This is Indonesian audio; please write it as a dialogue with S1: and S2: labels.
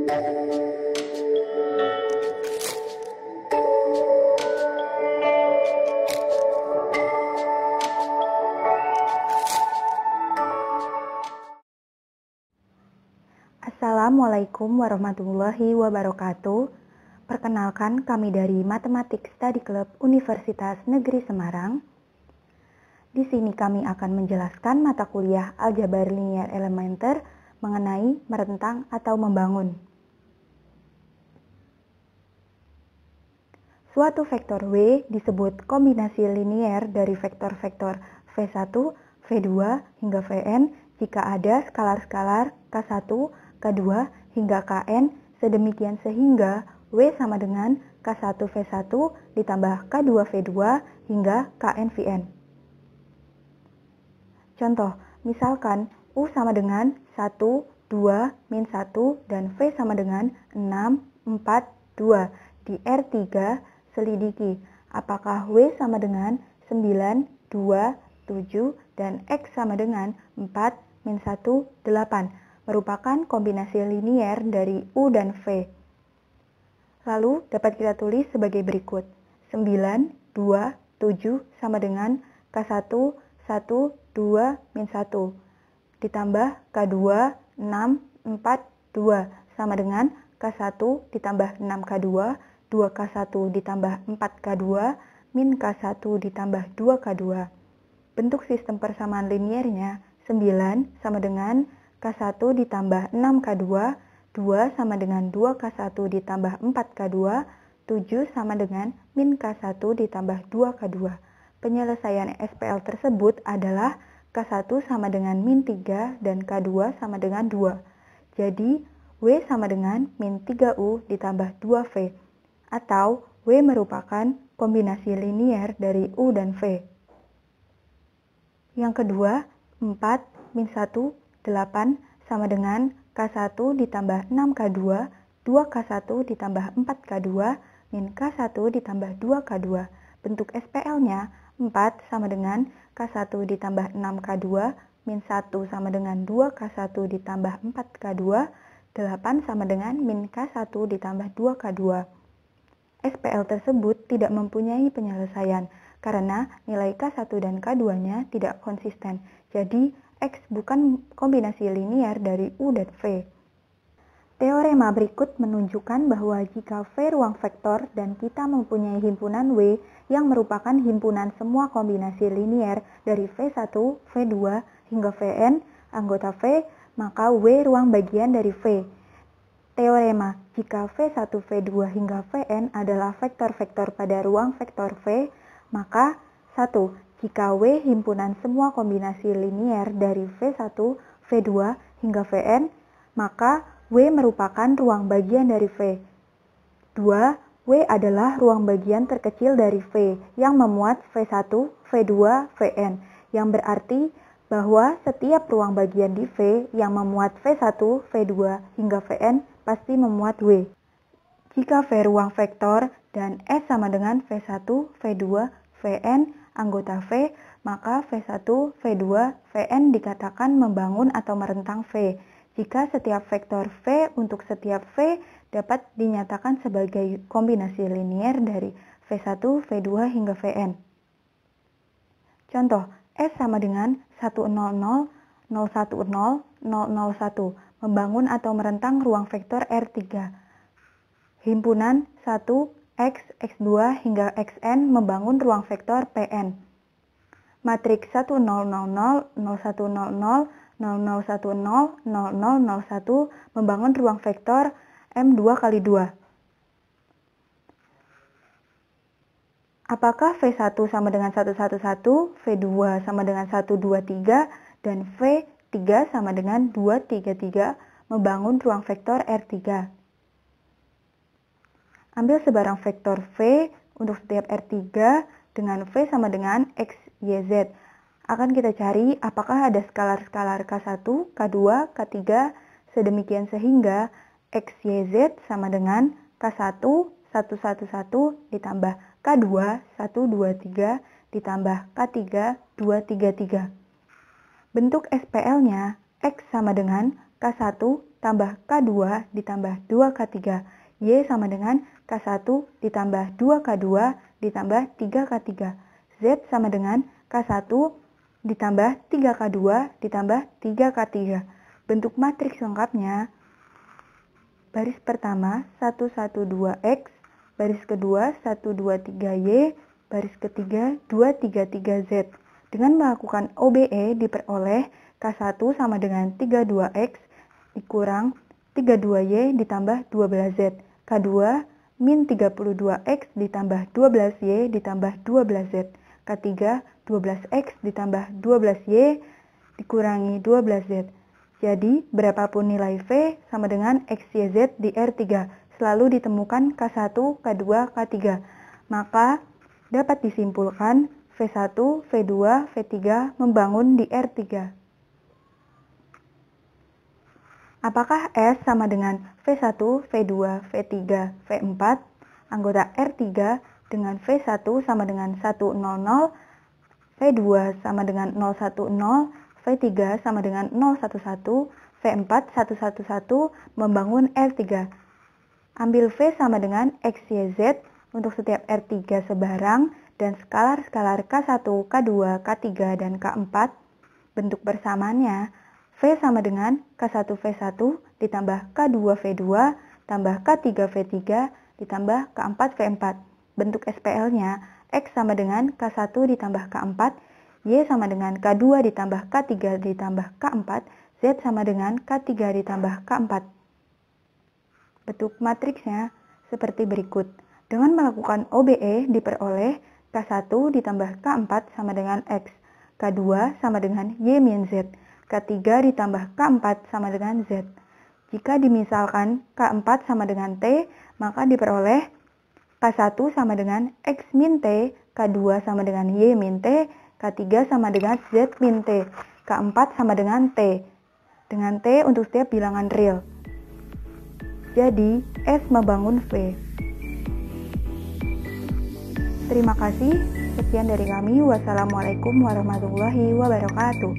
S1: Assalamualaikum warahmatullahi wabarakatuh. Perkenalkan, kami dari Matematik Study Club Universitas Negeri Semarang. Di sini kami akan menjelaskan mata kuliah Aljabar Linier Elementer mengenai merentang atau membangun. Suatu vektor W disebut kombinasi linier dari vektor-vektor V1, V2 hingga Vn jika ada skalar-skalar K1, K2 hingga Kn sedemikian sehingga W sama dengan K1 V1 ditambah K2 V2 hingga Kn Vn. Contoh, misalkan U sama dengan 1, 2, min 1 dan V sama dengan 6, 4, 2. Di R3 selidiki apakah W sama dengan 9, 2, 7 dan X sama dengan 4, min 1, 8. Merupakan kombinasi linier dari U dan V. Lalu dapat kita tulis sebagai berikut. 9, 2, 7 sama dengan K1, 1, 2, min 1. Ditambah K2, 6, 4, 2 sama dengan K1 ditambah 6K2, 2K1 ditambah 4K2, min K1 ditambah 2K2. Bentuk sistem persamaan liniernya 9 sama dengan K1 ditambah 6K2, 2 sama dengan 2K1 ditambah 4K2, 7 sama dengan min K1 ditambah 2K2. Penyelesaian SPL tersebut adalah K1 sama dengan min 3 dan K2 sama dengan 2. Jadi, W sama dengan min 3U ditambah 2V, atau W merupakan kombinasi linier dari U dan V. Yang kedua, 4 min 1, 8 sama dengan K1 ditambah 6K2, 2K1 ditambah 4K2, min K1 ditambah 2K2. Bentuk SPL-nya 4 sama dengan K1 ditambah 6K2, min 1 sama dengan 2K1 ditambah 4K2, 8 sama dengan min K1 ditambah 2K2. SPL tersebut tidak mempunyai penyelesaian karena nilai K1 dan K2-nya tidak konsisten. Jadi, X bukan kombinasi linier dari U dan V. Teorema berikut menunjukkan bahwa jika V ruang vektor dan kita mempunyai himpunan W yang merupakan himpunan semua kombinasi linier dari V1, V2 hingga Vn, anggota V, maka W ruang bagian dari V. Teorema, jika V1, V2 hingga Vn adalah vektor-vektor pada ruang vektor V, maka 1. Jika W himpunan semua kombinasi linier dari V1, V2 hingga Vn, maka W merupakan ruang bagian dari V. 2. W adalah ruang bagian terkecil dari V yang memuat V1, V2, Vn, yang berarti bahwa setiap ruang bagian di V yang memuat V1, V2 hingga Vn pasti memuat W. Jika V ruang vektor dan S sama dengan V1, V2, Vn, anggota V, maka V1, V2, Vn dikatakan membangun atau merentang V. Jika setiap vektor V untuk setiap V dapat dinyatakan sebagai kombinasi linier dari V1, V2 hingga Vn. Contoh, S sama dengan 100, 010, 001, membangun atau merentang ruang vektor R3. Himpunan 1, X, X2 hingga Xn membangun ruang vektor Pn. Matriks 1000, 0100, 0010, 0001 membangun ruang vektor M2 kali 2. Apakah V1 sama dengan 111, V2 sama dengan 123, dan V3 sama dengan 233 membangun ruang vektor R3? Ambil sebarang vektor V untuk setiap R3 dengan V sama dengan X, Y, Z. Akan kita cari apakah ada skalar-skalar K1, K2, K3, sedemikian sehingga X, Y, Z sama dengan K1, 111 ditambah K2, 123 ditambah K3, 233. Bentuk SPL-nya X sama dengan K1 tambah K2 ditambah 2K3. Y sama dengan K1 ditambah 2K2 ditambah 3K3. Z sama dengan K1 ditambah 3K2 ditambah 3K3. Bentuk matriks lengkapnya: baris pertama 112X, baris kedua 123Y, baris ketiga 233Z. Dengan melakukan OBE diperoleh K1 sama dengan 32X dikurang 32Y ditambah 12Z. K2 min 32X ditambah 12Y ditambah 12Z. K3 12X ditambah 12Y dikurangi 12Z. Jadi, berapapun nilai V sama dengan XYZ di R3, selalu ditemukan K1, K2, K3. Maka, dapat disimpulkan V1, V2, V3 membangun di R3. Apakah S sama dengan V1, V2, V3, V4? Anggota R3 dengan V1 sama dengan 100, V2 sama dengan 010, V3 sama dengan 011, V4 111 membangun R3. Ambil V sama dengan XYZ untuk setiap R3 sebarang dan skalar-skalar K1, K2, K3, dan K4. Bentuk persamaannya, V sama dengan K1 V1 ditambah K2 V2 tambah K3 V3 ditambah K4 V4. Bentuk SPL-nya, X sama dengan K1 ditambah K4, Y sama dengan K2 ditambah K3 ditambah K4, Z sama dengan K3 ditambah K4. Bentuk matriksnya seperti berikut. Dengan melakukan OBE diperoleh K1 ditambah K4 sama dengan X, K2 sama dengan Y min Z, K3 ditambah K4 sama dengan Z. Jika dimisalkan K4 sama dengan T, maka diperoleh K1 sama dengan X min T, K2 sama dengan Y min T, K3 sama dengan Z min T, K4 sama dengan T, dengan T untuk setiap bilangan real. Jadi, S membangun V. Terima kasih. Sekian dari kami. Wassalamualaikum warahmatullahi wabarakatuh.